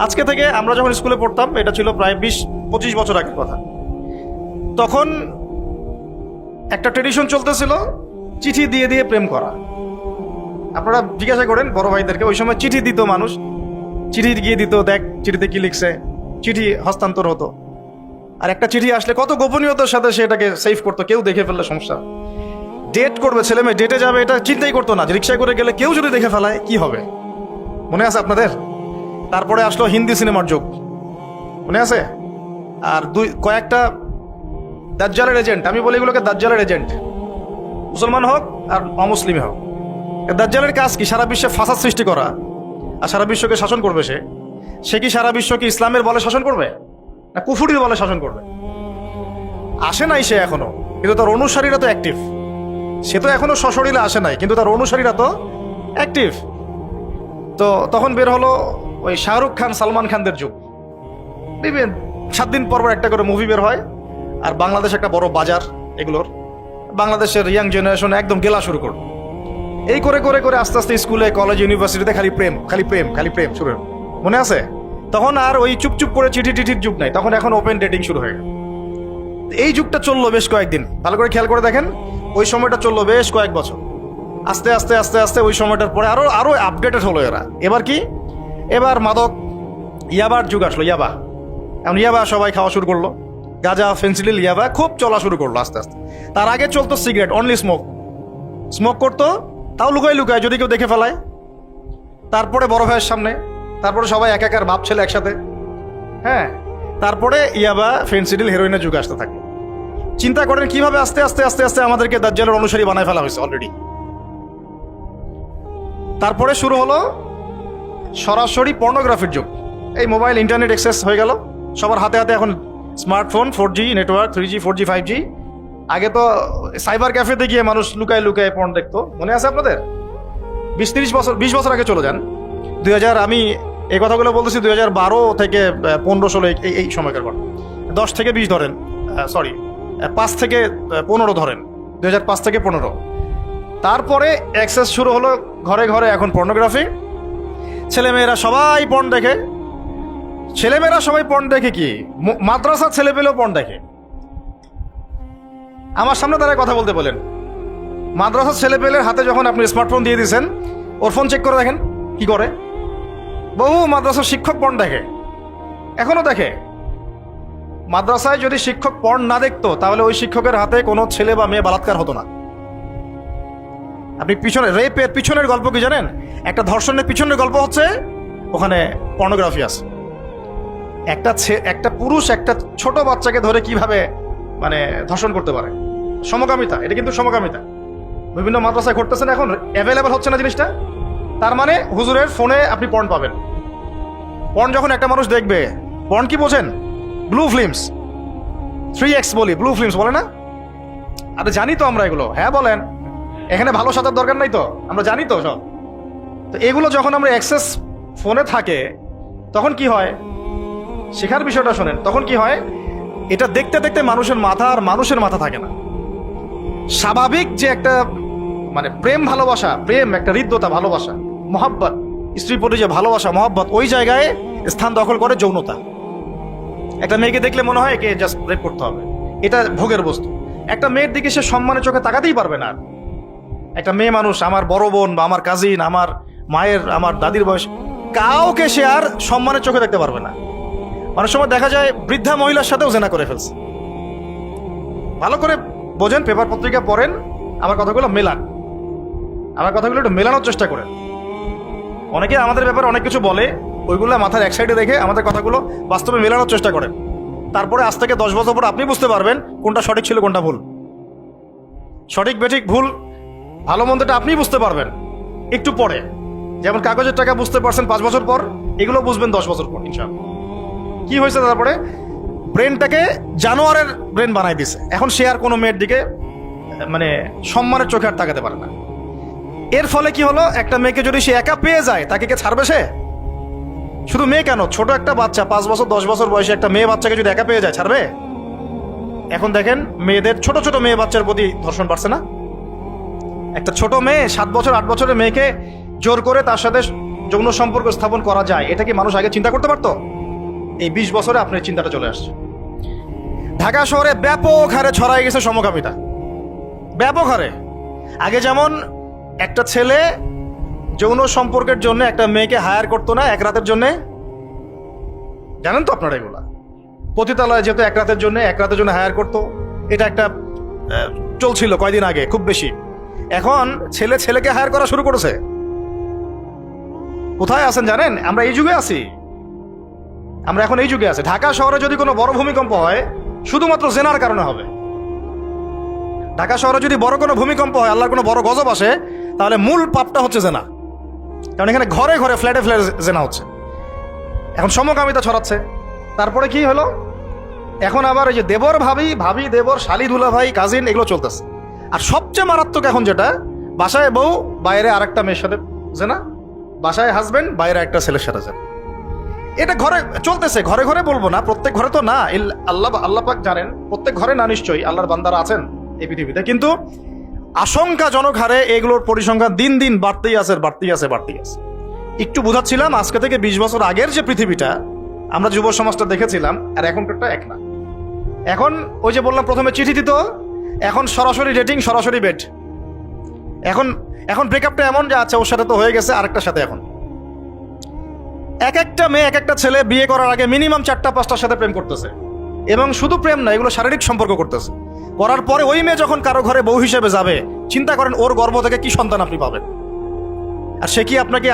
আজকে থেকে আমরা যখন স্কুলে পড়তাম, এটা ছিল প্রায় 20-25 বছর আগের কথা। তখন একটা ট্রেডিশন চলতেছিল চিঠি দিয়ে দিয়ে প্রেম করা। আপনারা জিজ্ঞাসা করেন বড় ভাইদেরকে, ওই সময় চিঠি দিত মানুষ, চিঠি গিয়ে দিত, দেখ চিঠিতে কি লিখছে, চিঠি হস্তান্তর হতো। আর একটা চিঠি আসলে কত গোপনীয়তার সাথে সে এটাকে সেভ করতো, কেউ দেখে ফেললে সমস্যা। ডেট করবে, ছেলে মেয়ে ডেটে যাবে, এটা চিন্তাই করতো না যে রিক্সায় করে গেলে কেউ যদি দেখে ফেলায় কি হবে। মনে আছে আপনাদের? তারপরে আসলো হিন্দি সিনেমার যুগ, মনে আছে? আর কয়েকটা দাজ্জালের এজেন্ট, আমি বলি এগুলোকে দাজ্জালের এজেন্ট, মুসলমান হোক আর অমুসলিম হোক। দাজ্জালের কাজ কি? সারা বিশ্বে ফাসাদ সৃষ্টি করা আর সারা বিশ্বকে শাসন করবে। সে কি সারা বিশ্বকে ইসলামের বলে শাসন করবে না কুফুরির বলে শাসন করবে? আসে নাই সে এখনো, কিন্তু তার অনুসারীরা তো অ্যাক্টিভ। সে তো এখনো সশরীরে আসে নাই, কিন্তু তার অনুসারীরা তো অ্যাক্টিভ। তো তখন বের হলো ওই শাহরুখ খান, সালমান খানদের যুগ। 7 দিন পর একটা করে মুভি বের হয়, আর বাংলাদেশ একটা বড় বাজার এগুলোর। বাংলাদেশের ইয়াং জেনারেশন একদম গেলা শুরু করলো। এই করে করে করে আস্তে আস্তে স্কুলে, কলেজ, ইউনিভার্সিটিতে খালি প্রেম, খালি প্রেম, খালি প্রেম শুরু। মনে আছে? তখন আর ওই চুপচুপ করে চিঠি টিঠির যুগ নাই, তখন এখন ওপেন ডেটিং শুরু হয়ে গেল। এই যুগটা চললো বেশ কয়েকদিন, ভালো করে খেয়াল করে দেখেন। ওই সময়টা চললো বেশ কয়েক বছর। আস্তে আস্তে আস্তে আস্তে ওই সময়টার পরে আরো আপডেটেড হলো এরা। এবার কি? এবার মাদক, ইয়াবার যুগ আসলো। ইয়াবা, এখন ইয়াবা সবাই খাওয়া শুরু করলো। গাঁজা, ফেন্সিডিল, ইয়াবা খুব চলা শুরু করলো আস্তে আস্তে। তার আগে চলতো সিগারেট, অনলি স্মোক করতো, তাও লুকায় লুকায়, যদি কেউ দেখে ফেলায়। তারপরে বড় ভাইয়ের সামনে, তারপরে সবাই একাকার বাপ ছেলে একসাথে। হ্যাঁ, তারপরে ইয়াবা, ফেন্সিডিল, হেরোইনের যুগ আসতে থাকে। চিন্তা করেন কিভাবে আস্তে আস্তে আস্তে আস্তে আমাদেরকে দাজ্জালের অনুসারী বানায় ফেলা হয়েছে অলরেডি। তারপরে শুরু হলো সরাসরি পর্নোগ্রাফির যুগ। এই মোবাইল, ইন্টারনেট অ্যাক্সেস হয়ে গেল সবার হাতে হাতে। এখন smartphone, 4G network, 3G, 4G, 5G। আগে তো সাইবার ক্যাফেতে গিয়ে মানুষ লুকায় লুকায় পর্ন দেখতো, মনে আছে আপনাদের? 20 বছর আগে চলে যান। 2000, আমি এই কথাগুলো বলতেছি 2012 থেকে 15-16 এই সময়কার ঘটনা। 10 থেকে 20 ধরেন, 5 থেকে 15 ধরেন, 2005 থেকে 15। তারপরে অ্যাক্সেস শুরু হলো ঘরে ঘরে। এখন পর্নোগ্রাফি, ছেলেমেয়েরা সবাই পর্ন দেখে। ছেলেমেয়েরা সবাই পর্ন দেখে কি? মাদ্রাসা ছেলেপেলেও পর্ন দেখে। আমার সামনে তারা কথা বলতে বলেন। মাদ্রাসার ছেলেপেলের হাতে যখন আপনি স্মার্টফোন দিয়ে দিয়েছেন, ওর ফোন চেক করে দেখেন কি করে। বহু মাদ্রাসার শিক্ষক পর্ন দেখে, এখনো দেখে। মাদ্রাসায় যদি শিক্ষক পর্ন না দেখতো, তাহলে ওই শিক্ষকের হাতে কোনো ছেলে বা মেয়ে বালাৎকার হতো না। আপনি রেপের পিছনের গল্প কি জানেন? একটা ধর্ষণের পিছনের গল্প হচ্ছে ওখানে পর্নোগ্রাফি আছে। একটা পুরুষ একটা ছোট বাচ্চাকে ধরে কিভাবে মানে ধর্ষণ করতে পারে। সমকামিতা, এটা কিন্তু সমকামিতা বিভিন্ন মাদ্রাসায় ঘটতেছে না, এখন অ্যাভেলেবেল হচ্ছে না জিনিসটা। তার মানে হুজুরের ফোনে আপনি পর্ন পাবেন। পর্ন যখন একটা মানুষ দেখবে, পর্ন কি বোঝেন? ব্লু ফিল্মস, 3X বলি, ব্লু ফিল্মস বলে না? আরে জানি তো আমরা এগুলো। হ্যাঁ বলেন, এখানে ভালো সাজার দরকার নাই তো, আমরা জানি তো সব। তো এগুলো যখন আমরা অ্যাক্সেস ফোনে থাকে, তখন কি হয়? শেখার বিষয়টা শোনেন। তখন কি হয়? এটা দেখতে দেখতে মানুষের মাথা আর মানুষের মাথা থাকে না। স্বাভাবিক যে একটা মানে প্রেম, ভালোবাসা, প্রেম একটা হৃদ্যতা, ভালোবাসা, মহাব্বত, স্ত্রীর প্রতি যে ভালোবাসা, মহাব্বত, ওই জায়গায় স্থান দখল করে যৌনতা। একটা মেয়েকে দেখলে মনে হয় একে জাস্ট রেপ করতে হবে, এটা ভোগের বস্তু। একটা মেয়ের দিকে সে সম্মানের চোখে তাকাতেই পারবে না। একটা মেয়ে মানুষ, আমার বড় বোন বা আমার কাজিন, আমার মায়ের, আমার দাদির বয়স, কাউকে সে আর সম্মানের চোখে দেখতে পারবে না। অনেক সময় দেখা যায় বৃদ্ধা মহিলার সাথেও জেনা করে ফেলছে। ভালো করে বোঝেন, পেপার পত্রিকা পড়েন, আমার কথাগুলো মেলান, আমার কথাগুলো একটু মেলানোর চেষ্টা করেন। অনেকে আমাদের ব্যাপারে অনেক কিছু বলে, ওইগুলো মাথার এক সাইডে দেখে আমাদের কথাগুলো বাস্তবে মেলানোর চেষ্টা করেন। তারপরে আজ থেকে 10 বছর পর আপনি বুঝতে পারবেন কোনটা সঠিক ছিল, কোনটা ভুল। সঠিক বেঠিক ভুল ভালো মন্দটা আপনি বুঝতে পারবেন একটু পরে। যেমন কাগজের টাকা বুঝতে পারছেন 5 বছর পর, এগুলো বুঝবেন 10 বছর পর ইনশাআল্লাহ। কি হয়েছে? তারপরে ব্রেনটাকে জানোয়ারের ব্রেন বানাই দিছে। এখন সে আর কোনো মেয়ের দিকে মানে সম্মানের চোখে আর তাকাতে পারে না। এর ফলে কি হলো? একটা মেয়েকে যদি সে একা পেয়ে যায়, তাকে কে ছাড়বে? সে শুধু মেয়ে কেন, ছোট একটা বাচ্চা, 5 বছর 10 বছর বয়সে একটা মেয়ে বাচ্চাকে যদি একা পেয়ে যায়, ছাড়বে? এখন দেখেন মেয়েদের, ছোট ছোট মেয়ে বাচ্চার প্রতি ধর্ষণ বাড়ছে না? একটা ছোট মেয়ে, 7 বছর 8 বছরের মেয়েকে জোর করে তার সাথে যৌন সম্পর্ক স্থাপন করা যায়, এটা কি মানুষ আগে চিন্তা করতে পারতো? এই 20 বছরে আপনার চিন্তাটা চলে আসছে। ঢাকা শহরে ব্যাপক হারে ছড়াই গেছে সমকামিতা, ব্যাপক হারে। আগে যেমন একটা ছেলে যৌন সম্পর্কের জন্য একটা মেয়েকে হায়ার করতো না এক রাতের জন্য, জানেন তো আপনারা এগুলা, পতিতালয়ে যেহেতু এক রাতের জন্য হায়ার করতো, এটা একটা চলছিল কয়দিন আগে খুব বেশি। এখন ছেলে ছেলেকে হায়ার করা শুরু করেছে। কোথায় আছেন জানেন? আমরা এই যুগে আছি, আমরা এখন এই যুগে আছি। ঢাকা শহরে যদি কোনো বড় ভূমিকম্প হয় শুধুমাত্র জেনার কারণে হবে। ঢাকা শহরে যদি বড় কোনো ভূমিকম্প হয়, আল্লাহর কোনো বড় গজব আসে, তাহলে মূল পাপটা হচ্ছে জেনা। কারণ এখানে ঘরে ঘরে ফ্ল্যাটে ফ্ল্যাটে জেনা হচ্ছে। এখন সমকামিতা ছড়াচ্ছে। তারপরে কি হলো, এখন আবার ওই যে দেবর ভাবি, ভাবি দেবর, শালি দুলা ভাই, কাজিন, এগুলো চলতেছে। আর সবচেয়ে মারাত্মক এখন যেটা, বাসায় বউ বাইরে আরেকটা মেয়ের সাথে জেনা, বাসায় হাজবেন্ড বাইরে একটা ছেলের সাথে জেনা। এটা ঘরে চলতেছে, ঘরে ঘরে বলবো না, প্রত্যেক ঘরে তো না, আল্লাহ পাক জানেন প্রত্যেক ঘরে না, নিশ্চয়ই আল্লাহর বান্দারা আছেন এই পৃথিবীতে, কিন্তু আশঙ্কাজনক হারে এগুলোর পরিসংখ্যান দিন দিন বাড়তেই আছে। একটু বুঝাচ্ছিলাম, আজকে থেকে 20 বছর আগের যে পৃথিবীটা আমরা যুব সমাজটা দেখেছিলাম আর এখনকারটা এক না। এখন ওই যে বললাম প্রথমে চিঠি দিত, এখন সরাসরি ডেটিং, সরাসরি বেড। এখন ব্রেকআপটা এমন যে আচ্ছা ওর সাথে তো হয়ে গেছে, আরেকটার সাথে। এখন এক একটা মেয়ে, এক একটা ছেলে বিয়ে করার আগে মিনিমাম 4-5টার সাথে প্রেম করতেছে, এবং শুধু প্রেম না, এগুলো শারীরিক সম্পর্ক করতেছে। করার পরে ওই মেয়ে যখন কারো ঘরে বউ হিসেবে যাবে, চিন্তা করেন ওর গর্ভ থেকে কি সন্তান আপনি পাবেন, আর সে কি আপনাকে